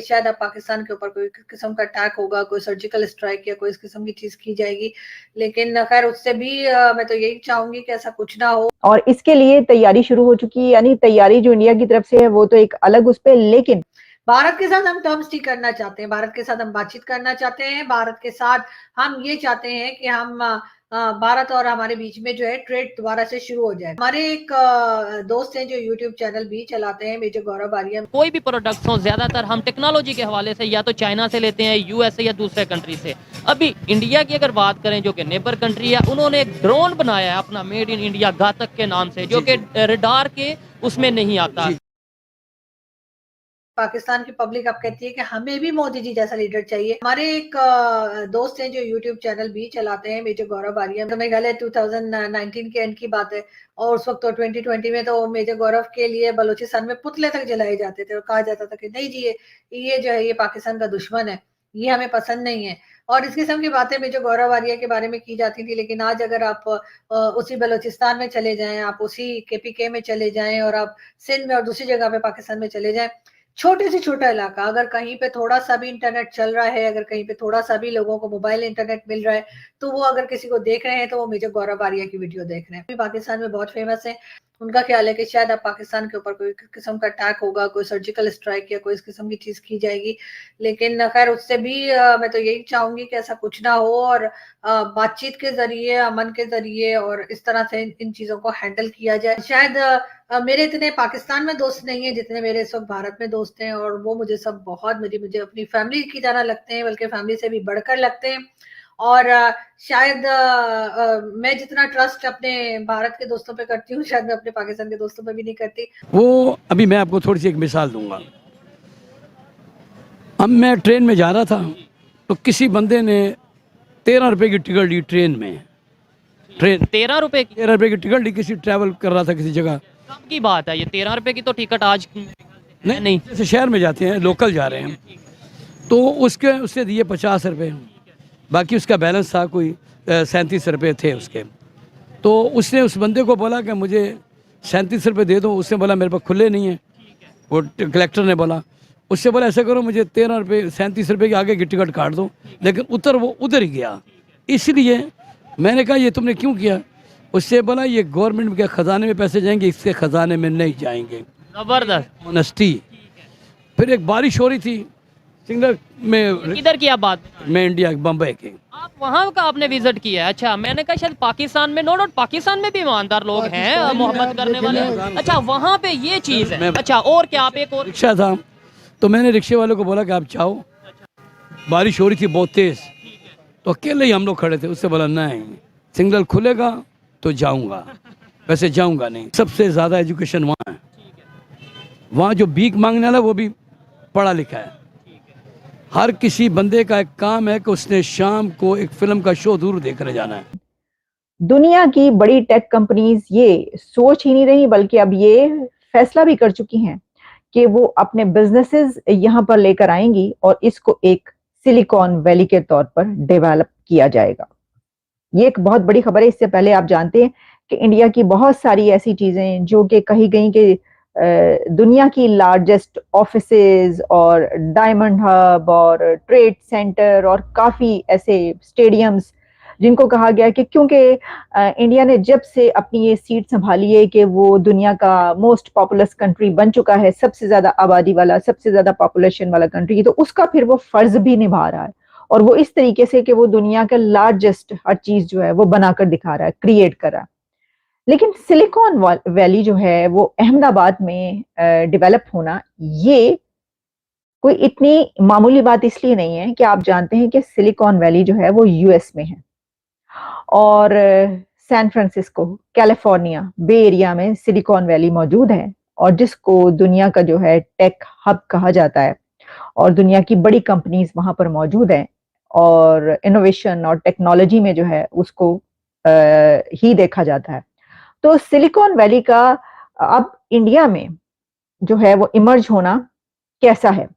शायद अब पाकिस्तान के ऊपर कोई किस्म का अटैक होगा, कोई सर्जिकल स्ट्राइक या कोई इस किस्म की चीज की जाएगी, लेकिन खैर उससे भी मैं तो यही चाहूंगी कि ऐसा कुछ ना हो। और इसके लिए तैयारी शुरू हो चुकी है, यानी तैयारी जो इंडिया की तरफ से है वो तो एक अलग उस पे, लेकिन भारत के साथ हम टर्म्स ठीक करना चाहते हैं, भारत के साथ हम बातचीत करना चाहते हैं, भारत के साथ हम ये चाहते हैं कि हम भारत और हमारे बीच में जो है ट्रेड दोबारा से शुरू हो जाए। हमारे एक दोस्त हैं जो यूट्यूब चैनल भी चलाते हैं, मेजर गौरव आर्या। कोई भी प्रोडक्ट्स हो, ज्यादातर हम टेक्नोलॉजी के हवाले से या तो चाइना से लेते हैं, यूएस से या दूसरे कंट्री से। अभी इंडिया की अगर बात करें, जो कि नेबर कंट्री है, उन्होंने एक ड्रोन बनाया है अपना मेड इन इंडिया घातक के नाम से, जो कि रडार के उसमें नहीं आता। पाकिस्तान की पब्लिक अब कहती है कि हमें भी मोदी जी जैसा लीडर चाहिए। हमारे एक दोस्त हैं जो यूट्यूब चैनल भी चलाते हैं, मेजर गौरव आर्या। तो मेरे ख्याल है 2019 के एंड की बात है, और उस वक्त तो 2020 में तो मेजर गौरव के लिए बलूचिस्तान में पुतले तक जलाए जाते थे और कहा जाता था कि नहीं जी ये जो है ये पाकिस्तान का दुश्मन है, ये हमें पसंद नहीं है। और इस किस्म की बातें मेजर गौरव आर्या के बारे में की जाती थी। लेकिन आज अगर आप उसी बलूचिस्तान में चले जाएं, आप उसी केपीके में चले जाएं, और आप सिंध में और दूसरी जगह पे पाकिस्तान में चले जाएं, छोटे से छोटा इलाका, अगर कहीं पे थोड़ा सा भी इंटरनेट चल रहा है, अगर कहीं पे थोड़ा सा भी लोगों को मोबाइल इंटरनेट मिल रहा है, तो वो अगर किसी को देख रहे हैं तो वो मेजर गौरव आर्या की वीडियो देख रहे हैं। पाकिस्तान में बहुत फेमस है। उनका ख्याल है कि शायद अब पाकिस्तान के ऊपर कोई किस्म का अटैक होगा, कोई सर्जिकल स्ट्राइक या कोई इस किस्म की चीज की जाएगी, लेकिन खैर उससे भी मैं तो यही चाहूंगी कि ऐसा कुछ ना हो, और बातचीत के जरिए, अमन के जरिए और इस तरह से इन चीजों को हैंडल किया जाए। शायद मेरे इतने पाकिस्तान में दोस्त नहीं है जितने मेरे इस वक्त भारत में दोस्त हैं, और वो मुझे सब बहुत मुझे अपनी फैमिली की तरह लगते हैं, बल्कि फैमिली से भी बढ़कर लगते हैं। और शायद मैं जितना ट्रस्ट अपने भारत के दोस्तों पे करती हूँ, शायद मैं अपने पाकिस्तान के दोस्तों पे भी नहीं करती। वो अभी मैं आपको थोड़ी सी एक मिसाल दूंगा। अब मैं ट्रेन में जा रहा था तो किसी बंदे ने 13 रुपए की टिकट ली ट्रेन में। 13 रुपए की? 13 रुपए की टिकट ली, किसी ट्रैवल कर रहा था किसी जगह। कब की बात है ये? 13 रुपए की तो टिकट आज नहीं। जैसे शहर में जाते हैं, लोकल जा रहे हैं, तो उससे दिए 50 रुपये, बाकी उसका बैलेंस था कोई 37 रुपये थे उसके। तो उसने उस बंदे को बोला कि मुझे 37 रुपये दे दो। उसने बोला मेरे पास खुले नहीं है। वो कलेक्टर ने बोला, उससे बोला ऐसा करो, मुझे 13 रुपये 37 रुपये के आगे की टिकट काट दो। लेकिन वो उधर ही गया। इसलिए मैंने कहा ये तुमने क्यों किया? उससे बोला ये गवर्नमेंट के ख़जाने में पैसे जाएंगे, इसके ख़जाने में नहीं जाएंगे। ज़बरदस्त ऑनेस्टी। फिर एक बारिश हो रही थी सिंगल में। किधर की आप बात? मैं इंडिया बम्बई के। आप वहाँ का आपने विजिट किया है? अच्छा, मैंने कहा शायद पाकिस्तान में। नो डाउट पाकिस्तान में भी ईमानदार लोग हैं, मोहब्बत करने वाले। अच्छा, वहाँ पे ये चीज़ है। अच्छा, और क्या? आप एक और रिक्शा था तो मैंने रिक्शे वाले को बोला कि आप चाहो। बारिश हो रही थी बहुत तेज़, तो अकेले ही हम लोग खड़े थे। उससे बोला नहीं, सिग्नल खुलेगा तो जाऊंगा, वैसे जाऊंगा नहीं। सबसे ज़्यादा एजुकेशन वहाँ है। वहाँ जो भीख मांगने वाला वो भी पढ़ा लिखा है। हर किसी बंदे का एक काम है कि उसने शाम को एक फिल्म का शो जरूर देखने जाना है। दुनिया की बड़ी टेक कंपनीज ये सोच ही नहीं रही, बल्कि अब ये फैसला भी कर चुकी हैं कि वो अपने बिजनेसेस यहाँ पर लेकर आएंगी और इसको एक सिलिकॉन वैली के तौर पर डेवलप किया जाएगा। ये एक बहुत बड़ी खबर है। इससे पहले आप जानते हैं कि इंडिया की बहुत सारी ऐसी चीजें जो कि कही गई कि दुनिया की लार्जेस्ट ऑफिसेज और डायमंड हब और ट्रेड सेंटर और काफी ऐसे स्टेडियम्स जिनको कहा गया कि क्योंकि इंडिया ने जब से अपनी ये सीट संभाली है कि वो दुनिया का मोस्ट पॉपुलस कंट्री बन चुका है, सबसे ज्यादा आबादी वाला, सबसे ज्यादा पॉपुलेशन वाला कंट्री, तो उसका फिर वो फर्ज भी निभा रहा है। और वो इस तरीके से कि वो दुनिया का लार्जेस्ट हर चीज जो है वो बनाकर दिखा रहा है, क्रिएट कर रहा है। लेकिन सिलिकॉन वैली जो है वो अहमदाबाद में डेवलप होना, ये कोई इतनी मामूली बात इसलिए नहीं है कि आप जानते हैं कि सिलिकॉन वैली जो है वो यूएस में है, और सैन फ्रांसिस्को, कैलिफोर्निया, बे एरिया में सिलिकॉन वैली मौजूद है, और जिसको दुनिया का जो है टेक हब कहा जाता है, और दुनिया की बड़ी कंपनीज वहां पर मौजूद हैं, और इनोवेशन और टेक्नोलॉजी में जो है उसको ही देखा जाता है। तो सिलिकॉन वैली का अब इंडिया में जो है वो इमर्ज होना कैसा है?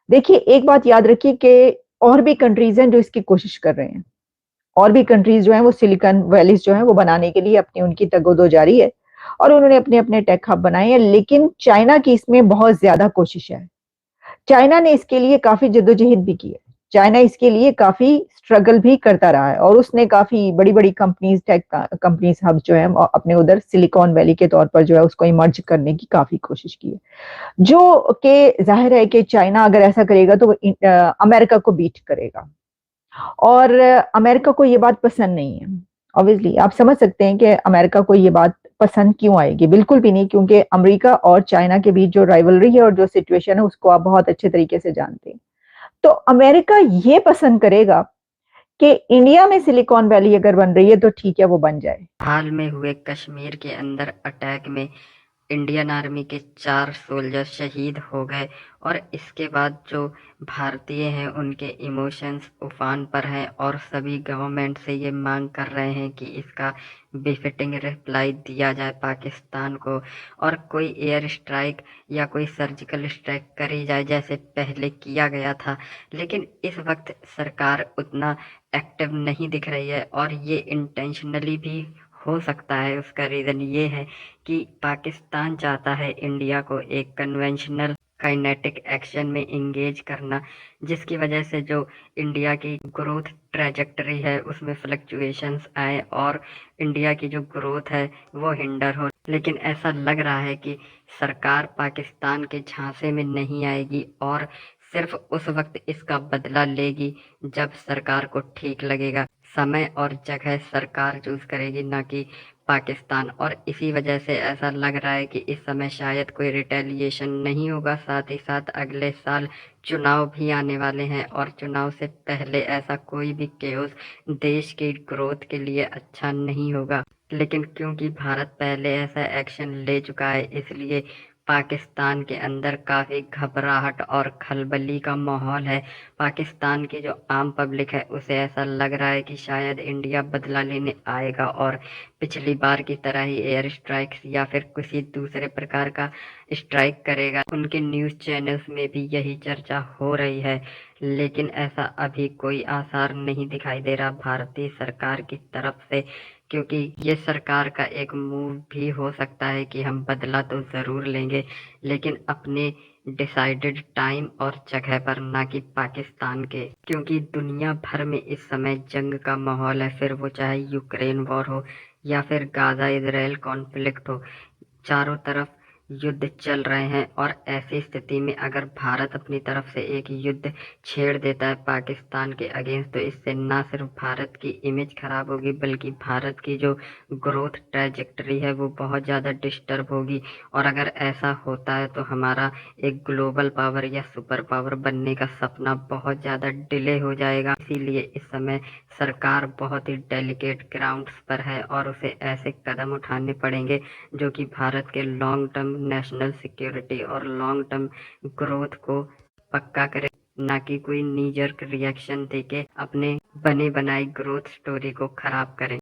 देखिए, एक बात याद रखिए कि और भी कंट्रीज हैं जो इसकी कोशिश कर रहे हैं, और भी कंट्रीज जो हैं वो सिलिकॉन वैलीज जो हैं वो बनाने के लिए अपनी उनकी तगोदो जारी है, और उन्होंने अपने अपने टेक हब बनाए हैं। लेकिन चाइना की इसमें बहुत ज्यादा कोशिश है। चाइना ने इसके लिए काफी जद्दोजहद भी की है, चाइना इसके लिए काफी स्ट्रगल भी करता रहा है और उसने काफी बड़ी बड़ी कंपनीज, टेक कंपनीज हब जो है अपने उधर सिलिकॉन वैली के तौर पर जो है उसको इमर्ज करने की काफी कोशिश की है, जो कि जाहिर है कि चाइना अगर ऐसा करेगा तो वो अमेरिका को बीट करेगा और अमेरिका को ये बात पसंद नहीं है। ऑब्वियसली आप समझ सकते हैं कि अमेरिका को ये बात पसंद क्यों आएगी, बिल्कुल भी नहीं, क्योंकि अमेरिका और चाइना के बीच जो राइवलरी है और जो सिचुएशन है उसको आप बहुत अच्छे तरीके से जानते हैं। तो अमेरिका ये पसंद करेगा कि इंडिया में सिलिकॉन वैली अगर बन रही है तो ठीक है वो बन जाए। हाल में हुए कश्मीर के अंदर अटैक में इंडियन आर्मी के 4 सोल्जर शहीद हो गए और इसके बाद जो भारतीय हैं उनके इमोशंस उफान पर हैं और सभी गवर्नमेंट से ये मांग कर रहे हैं कि इसका बेफिटिंग रिप्लाई दिया जाए पाकिस्तान को और कोई एयर स्ट्राइक या कोई सर्जिकल स्ट्राइक करी जाए जैसे पहले किया गया था। लेकिन इस वक्त सरकार उतना एक्टिव नहीं दिख रही है और ये इंटेंशनली भी हो सकता है। उसका रीज़न ये है कि पाकिस्तान चाहता है इंडिया को एक कन्वेंशनल काइनेटिक एक्शन में इंगेज करना, जिसकी वजह से जो इंडिया की ग्रोथ ट्रैजेक्टरी है उसमें फ्लक्चुएशंस आए और इंडिया की जो ग्रोथ है वो हिंडर हो। लेकिन ऐसा लग रहा है कि सरकार पाकिस्तान के झांसे में नहीं आएगी और सिर्फ उस वक्त इसका बदला लेगी जब सरकार को ठीक लगेगा। समय और जगह सरकार चूज करेगी, ना कि पाकिस्तान। और इसी वजह से ऐसा लग रहा है कि इस समय शायद कोई रिटेलिएशन नहीं होगा। साथ ही साथ अगले साल चुनाव भी आने वाले हैं और चुनाव से पहले ऐसा कोई भी केओस देश की ग्रोथ के लिए अच्छा नहीं होगा। लेकिन क्योंकि भारत पहले ऐसा एक्शन ले चुका है इसलिए पाकिस्तान के अंदर काफ़ी घबराहट और खलबली का माहौल है। पाकिस्तान की जो आम पब्लिक है उसे ऐसा लग रहा है कि शायद इंडिया बदला लेने आएगा और पिछली बार की तरह ही एयर स्ट्राइक्स या फिर किसी दूसरे प्रकार का स्ट्राइक करेगा। उनके न्यूज़ चैनल्स में भी यही चर्चा हो रही है, लेकिन ऐसा अभी कोई आसार नहीं दिखाई दे रहा भारतीय सरकार की तरफ से, क्योंकि ये सरकार का एक मूव भी हो सकता है कि हम बदला तो ज़रूर लेंगे लेकिन अपने डिसाइडेड टाइम और जगह पर, ना कि पाकिस्तान के। क्योंकि दुनिया भर में इस समय जंग का माहौल है, फिर वो चाहे यूक्रेन वॉर हो या फिर गाज़ा इजराइल कॉन्फ्लिक्ट हो, चारों तरफ युद्ध चल रहे हैं। और ऐसी स्थिति में अगर भारत अपनी तरफ से एक युद्ध छेड़ देता है पाकिस्तान के अगेंस्ट, तो इससे ना सिर्फ भारत की इमेज खराब होगी बल्कि भारत की जो ग्रोथ ट्रैजेक्टरी है वो बहुत ज़्यादा डिस्टर्ब होगी। और अगर ऐसा होता है तो हमारा एक ग्लोबल पावर या सुपर पावर बनने का सपना बहुत ज़्यादा डिले हो जाएगा। इसीलिए इस समय सरकार बहुत ही डेलिकेट ग्राउंड्स पर है और उसे ऐसे कदम उठाने पड़ेंगे जो कि भारत के लॉन्ग टर्म नेशनल सिक्योरिटी और लॉन्ग टर्म ग्रोथ को पक्का करे, ना कि कोई नी जर्क रिएक्शन देके अपने बने बनाई ग्रोथ स्टोरी को खराब करें।